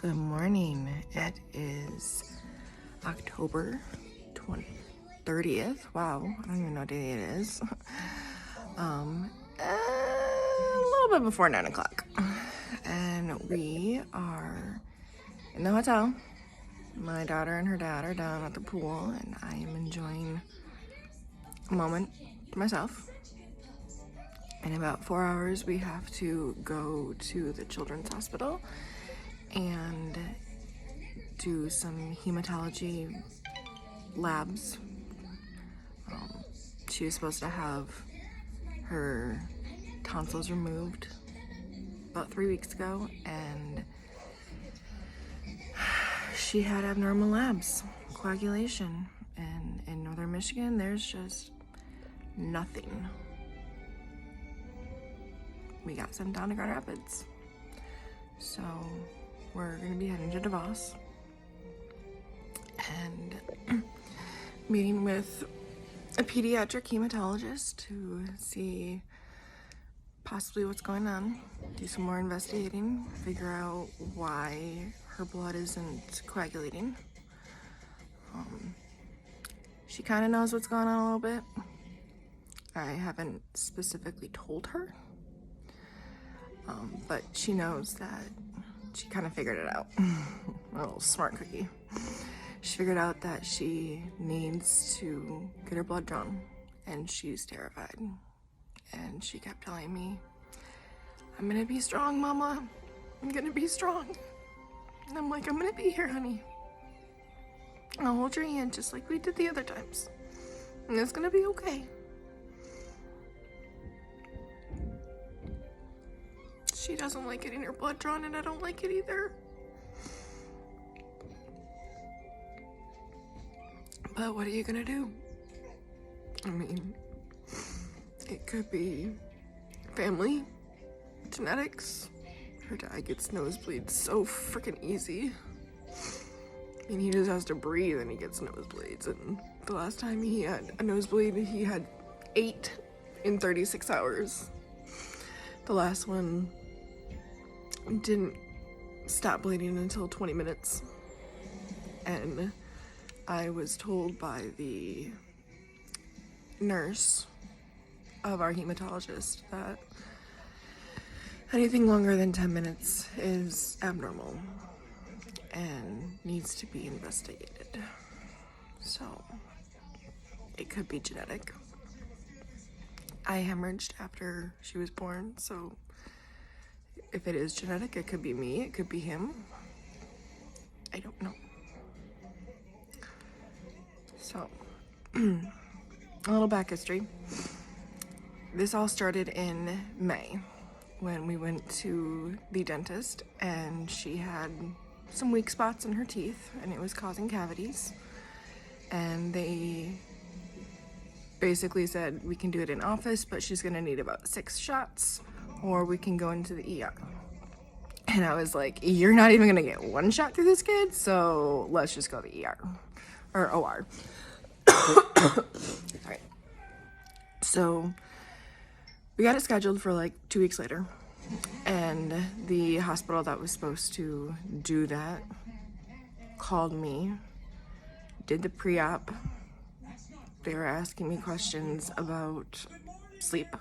Good morning. It is October 30th. Wow, I don't even know what day it is. A little bit before 9 o'clock. And we are in the hotel. My daughter and her dad are down at the pool, and I am enjoying a moment to myself. In about 4 hours, we have to go to the children's hospital and do some hematology labs. She was supposed to have her tonsils removed about 3 weeks ago, and she had abnormal labs, coagulation, and in northern Michigan, there's just nothing. We got sent down to Grand Rapids, so we're gonna be heading to DeVos and meeting with a pediatric hematologist to see possibly what's going on, do some more investigating, figure out why her blood isn't coagulating. She kind of knows what's going on a little bit. I haven't specifically told her, but she knows that she kind of figured it out. A little smart cookie. She figured out that she needs to get her blood drawn, and she's terrified. And she kept telling me, "I'm gonna be strong, Mama. I'm gonna be strong." And I'm like, "I'm gonna be here, honey. I'll hold your hand just like we did the other times. And it's gonna be okay." She doesn't like getting her blood drawn, and I don't like it either. But what are you gonna do? I mean, it could be family, genetics. Her dad gets nosebleeds so freaking easy. I mean, he just has to breathe and he gets nosebleeds. And the last time he had a nosebleed, he had 8 in 36 hours. The last one didn't stop bleeding until 20 minutes. And I was told by the nurse of our hematologist that anything longer than 10 minutes is abnormal and needs to be investigated. So it could be genetic. I hemorrhaged after she was born, so if it is genetic, it could be me, it could be him. I don't know. So, a little back history. This all started in May when we went to the dentist, and she had some weak spots in her teeth and it was causing cavities. And they basically said we can do it in office, but she's gonna need about 6 shots, or we can go into the ER. And I was like, "You're not even gonna get 1 shot through this kid, so let's just go to the ER or OR." Sorry. So we got it scheduled for like 2 weeks later, and the hospital that was supposed to do that called me, did the pre-op. They were asking me questions about sleep,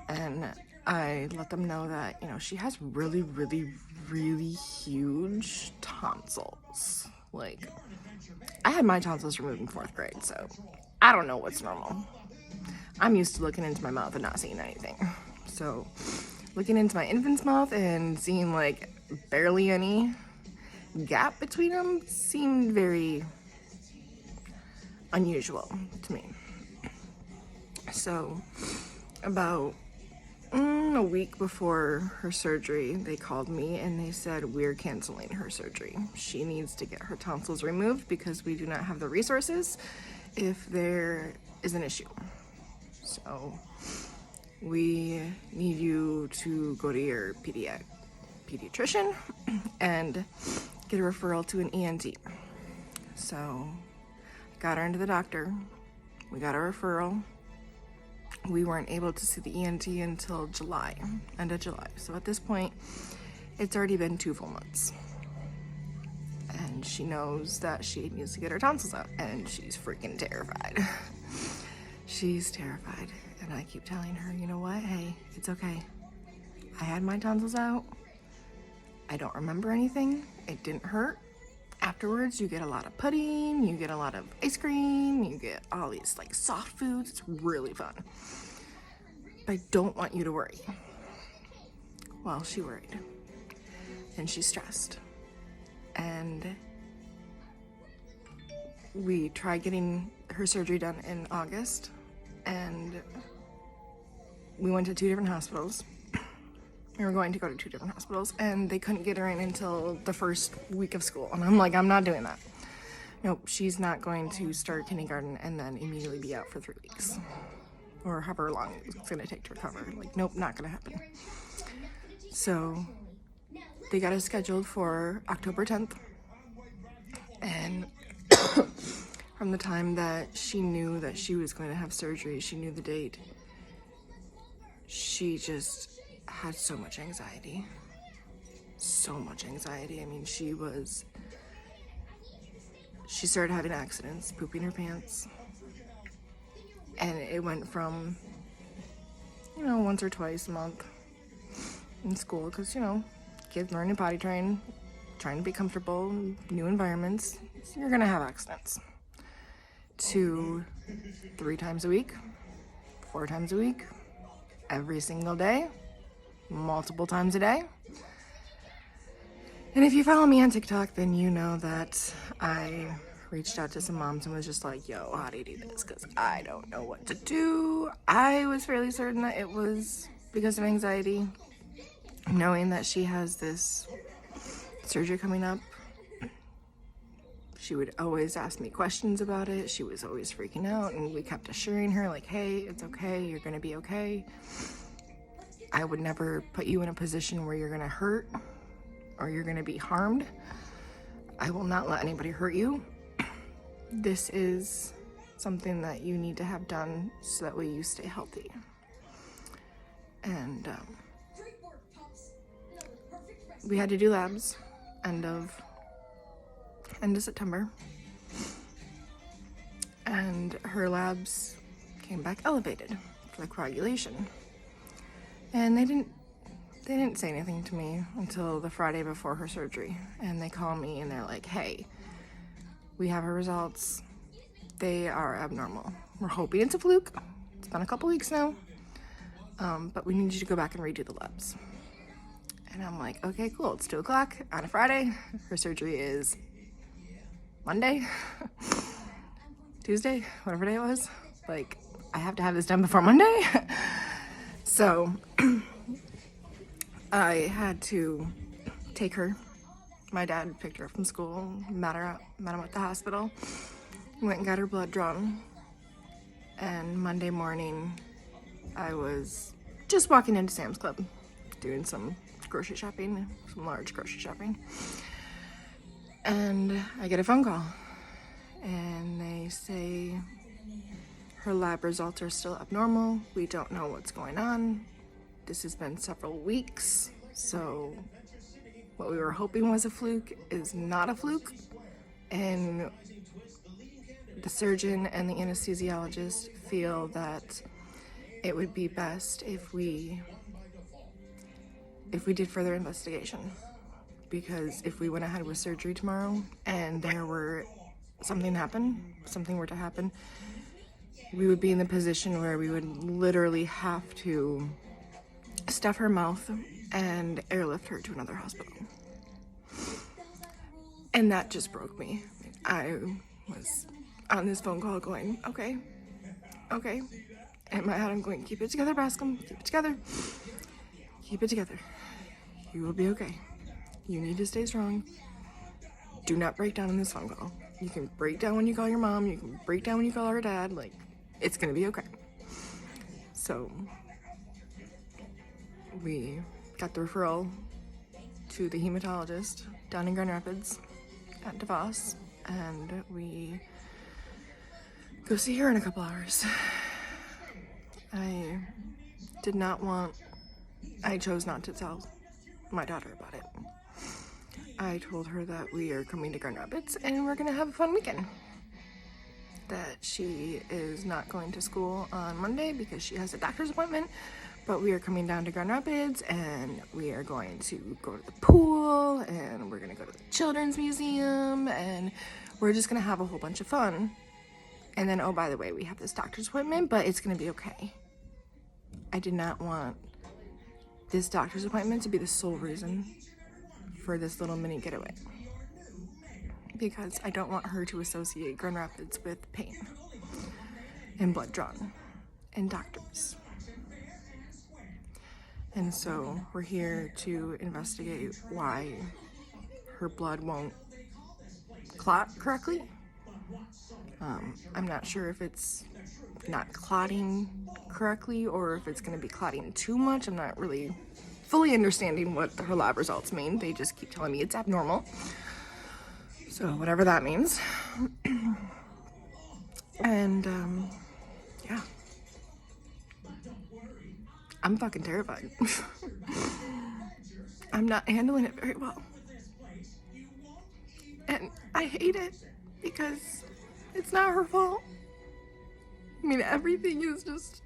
and I let them know that, you know, she has really, really, really huge tonsils. Like, I had my tonsils removed in 4th grade, so I don't know what's normal. I'm used to looking into my mouth and not seeing anything. So looking into my infant's mouth and seeing like barely any gap between them seemed very unusual to me. So about a week before her surgery, they called me and they said, "We're canceling her surgery. She needs to get her tonsils removed because we do not have the resources if there is an issue. So we need you to go to your pediatrician and get a referral to an ENT." So got her into the doctor. We got a referral. We weren't able to see the ENT until July, end of July. So at this point, It's already been 2 full months. And she knows that she needs to get her tonsils out, and she's freaking terrified. She's terrified. And I keep telling her, you know what? Hey, it's okay. I had my tonsils out. I don't remember anything. It didn't hurt. Afterwards, you get a lot of pudding, you get a lot of ice cream, you get all these like soft foods. It's really fun. But I don't want you to worry. Well, she worried. And she's stressed. And we tried getting her surgery done in August, and we went to 2 different hospitals. We were going to go to 2 different hospitals, and they couldn't get her in until the first week of school. And I'm like, I'm not doing that. Nope, she's not going to start kindergarten and then immediately be out for 3 weeks. Or however long it's going to take to recover. Like, nope, not going to happen. So they got us scheduled for October 10th. And from the time that she knew that she was going to have surgery, she knew the date, she just had so much anxiety. So much anxiety. I mean, she started having accidents, pooping her pants. And it went from, once or twice a month in school, because, kids learning potty train, trying to be comfortable, new environments, you're gonna have accidents. To 3 times a week, 4 times a week, every single day, multiple times a day. And if you follow me on TikTok, then you know that I reached out to some moms and was just like, yo, how do you do this? Because I don't know what to do. I was fairly certain that it was because of anxiety, knowing that she has this surgery coming up. She would always ask me questions about it. She was always freaking out, and we kept assuring her, like, hey, it's okay, you're gonna be okay. I would never put you in a position where you're gonna hurt or you're gonna be harmed. I will not let anybody hurt you. This is something that you need to have done so that way you stay healthy. And we had to do labs end of September. And her labs came back elevated for the coagulation. And they didn't say anything to me until the Friday before her surgery. And they call me and they're like, hey, we have her results. They are abnormal. We're hoping it's a fluke. It's been a couple weeks now. But we need you to go back and redo the labs. And I'm like, okay, cool. It's 2 o'clock on a Friday. Her surgery is Monday, Tuesday, whatever day it was. Like, I have to have this done before Monday. So I had to take her. My dad picked her up from school, met him at the hospital, went and got her blood drawn. And Monday morning, I was just walking into Sam's Club, doing some grocery shopping, some large grocery shopping. And I get a phone call, and they say her lab results are still abnormal. We don't know what's going on. This has been several weeks, so what we were hoping was a fluke is not a fluke. And the surgeon and the anesthesiologist feel that it would be best if we did further investigation. Because if we went ahead with surgery tomorrow and something were to happen, we would be in the position where we would literally have to stuff her mouth and airlift her to another hospital. And that just broke me. I was on this phone call going, okay. In my head, I'm going, keep it together, Bascom, keep it together. Keep it together. You will be okay. You need to stay strong. Do not break down in this phone call. You can break down when you call your mom. You can break down when you call her dad. Like, it's gonna be okay. So we got the referral to the hematologist down in Grand Rapids at DeVos, and we go see her in a couple hours. I chose not to tell my daughter about it. I told her that we are coming to Grand Rapids and we're gonna have a fun weekend. That she is not going to school on Monday because she has a doctor's appointment, but we are coming down to Grand Rapids and we are going to go to the pool and we're gonna go to the children's museum and we're just gonna have a whole bunch of fun. And then, oh, by the way, we have this doctor's appointment, but it's gonna be okay. I did not want this doctor's appointment to be the sole reason for this little mini getaway, because I don't want her to associate Grand Rapids with pain and blood drawn and doctors. And so we're here to investigate why her blood won't clot correctly. I'm not sure if it's not clotting correctly or if it's going to be clotting too much. I'm not really fully understanding what her lab results mean. They just keep telling me it's abnormal. So whatever that means. And yeah, I'm fucking terrified. I'm not handling it very well. And I hate it because it's not her fault. I mean, everything is just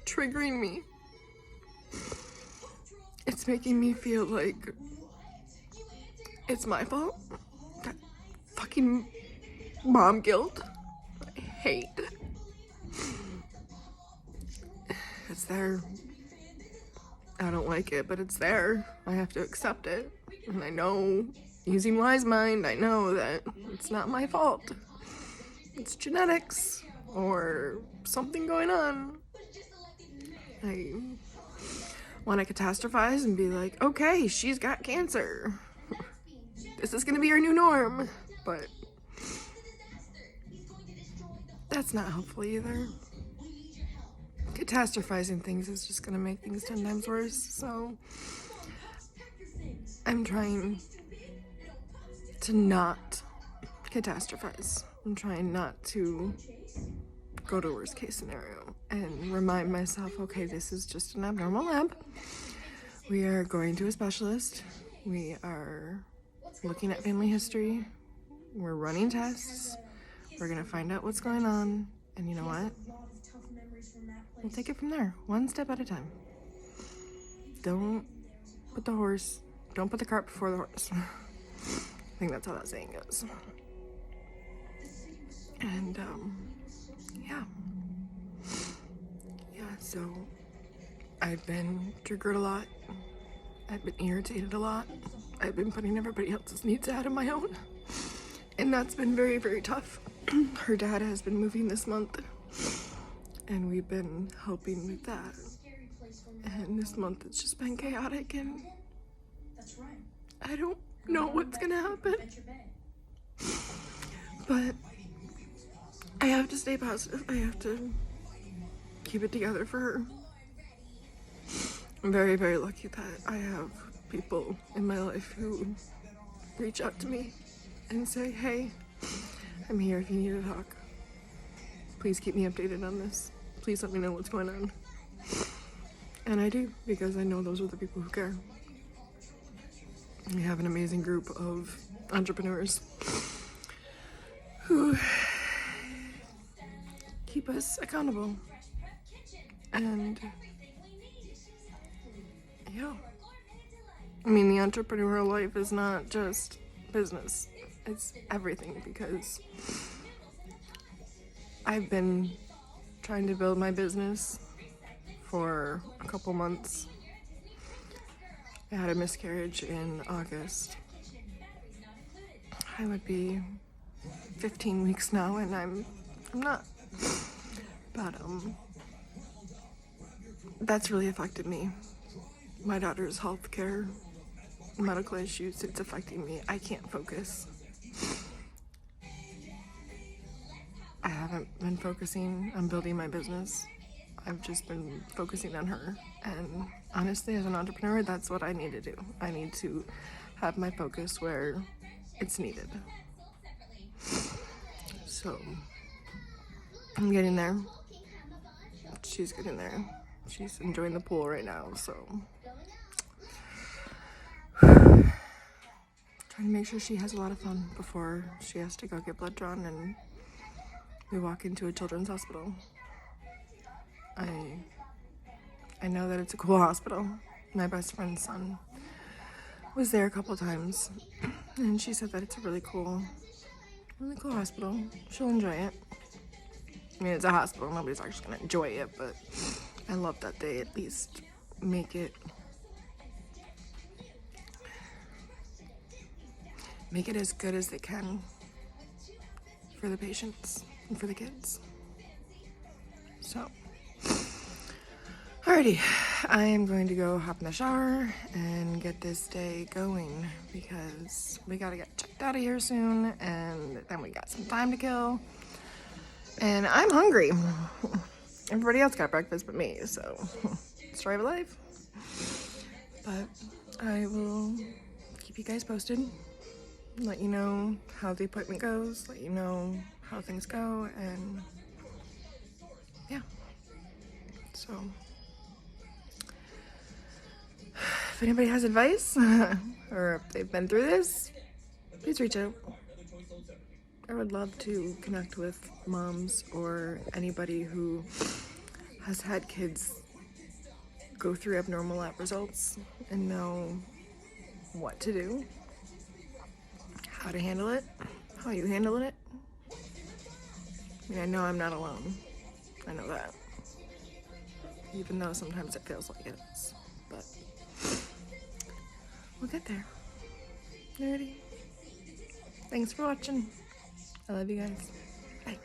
triggering me. It's making me feel like it's my fault. That fucking mom guilt. I hate. It's there. I don't like it, but it's there. I have to accept it. And I know, using wise mind, I know that it's not my fault. It's genetics or something going on. I want to catastrophize and be like, okay, she's got cancer. This is going to be our new norm. But that's not helpful either. Catastrophizing things is just going to make things 10 times worse. So I'm trying to not catastrophize. I'm trying not to go to worst case scenario and remind myself, okay, this is just an abnormal lab. We are going to a specialist. We are looking at family history. We're running tests. We're going to find out what's going on. And you know what? We'll take it from there, one step at a time. Don't put the cart before the horse. I think that's how that saying goes. And, yeah, so I've been triggered a lot. I've been irritated a lot. I've been putting everybody else's needs ahead of my own. And that's been very, very tough. Her dad has been moving this month, and we've been helping with that. And this month it's just been chaotic, and I don't know what's gonna happen. But I have to stay positive. I have to keep it together for her. I'm very, very lucky that I have people in my life who reach out to me and say, hey, I'm here if you need to talk. Please keep me updated on this. Please let me know what's going on. And I do, because I know those are the people who care. We have an amazing group of entrepreneurs who keep us accountable. And yeah, I mean, the entrepreneurial life is not just business, it's everything, because I've been trying to build my business for a couple months. I had a miscarriage in August. I would be 15 weeks now, and I'm not. But that's really affected me. My daughter's health care, medical issues, it's affecting me. I can't focus. I haven't been focusing on building my business. I've just been focusing on her. And honestly, as an entrepreneur, that's what I need to do. I need to have my focus where it's needed. So I'm getting there. She's getting there. She's enjoying the pool right now, so make sure she has a lot of fun before she has to go get blood drawn and we walk into a children's hospital. I know that it's a cool hospital. My best friend's son was there a couple times, and she said that it's a really cool hospital. She'll enjoy it. I mean, it's a hospital. Nobody's actually gonna enjoy it, but I love that they at least make it as good as they can for the patients and for the kids. So, alrighty, I am going to go hop in the shower and get this day going because we gotta get checked out of here soon, and then we got some time to kill. And I'm hungry. Everybody else got breakfast but me, so story of a life. But I will keep you guys posted, let you know how the appointment goes, let you know how things go, and yeah. So if anybody has advice or if they've been through this, please reach out. I would love to connect with moms or anybody who has had kids go through abnormal lab results and know what to do, how to handle it, how you handle it. I mean, I know I'm not alone. I know that. Even though sometimes it feels like it is. But we'll get there. Alrighty. Thanks for watching. I love you guys. Bye.